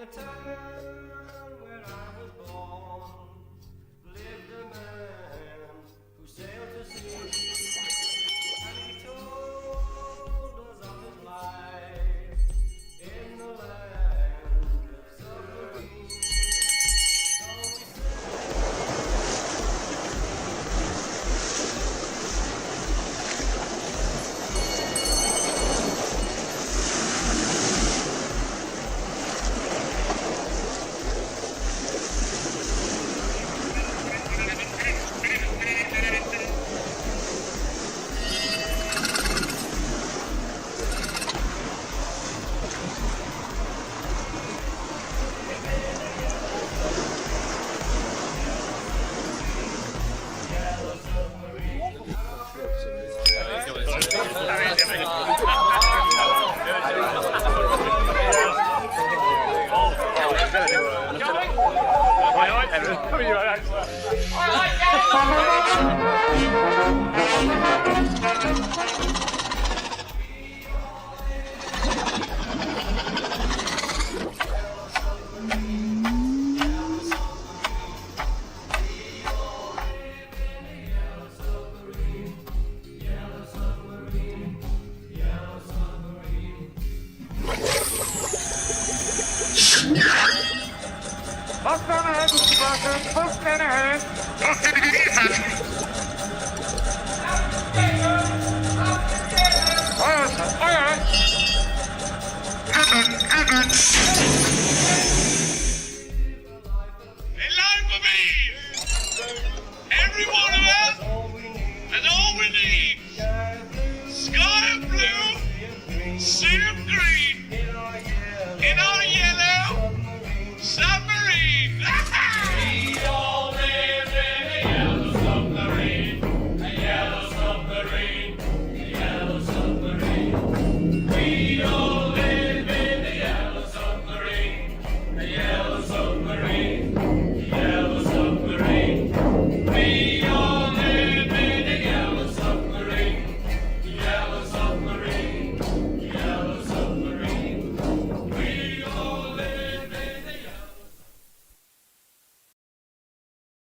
the town where I was born lived a man who sailed to sea, and he told us of his life in the land of submarines. So we Fire!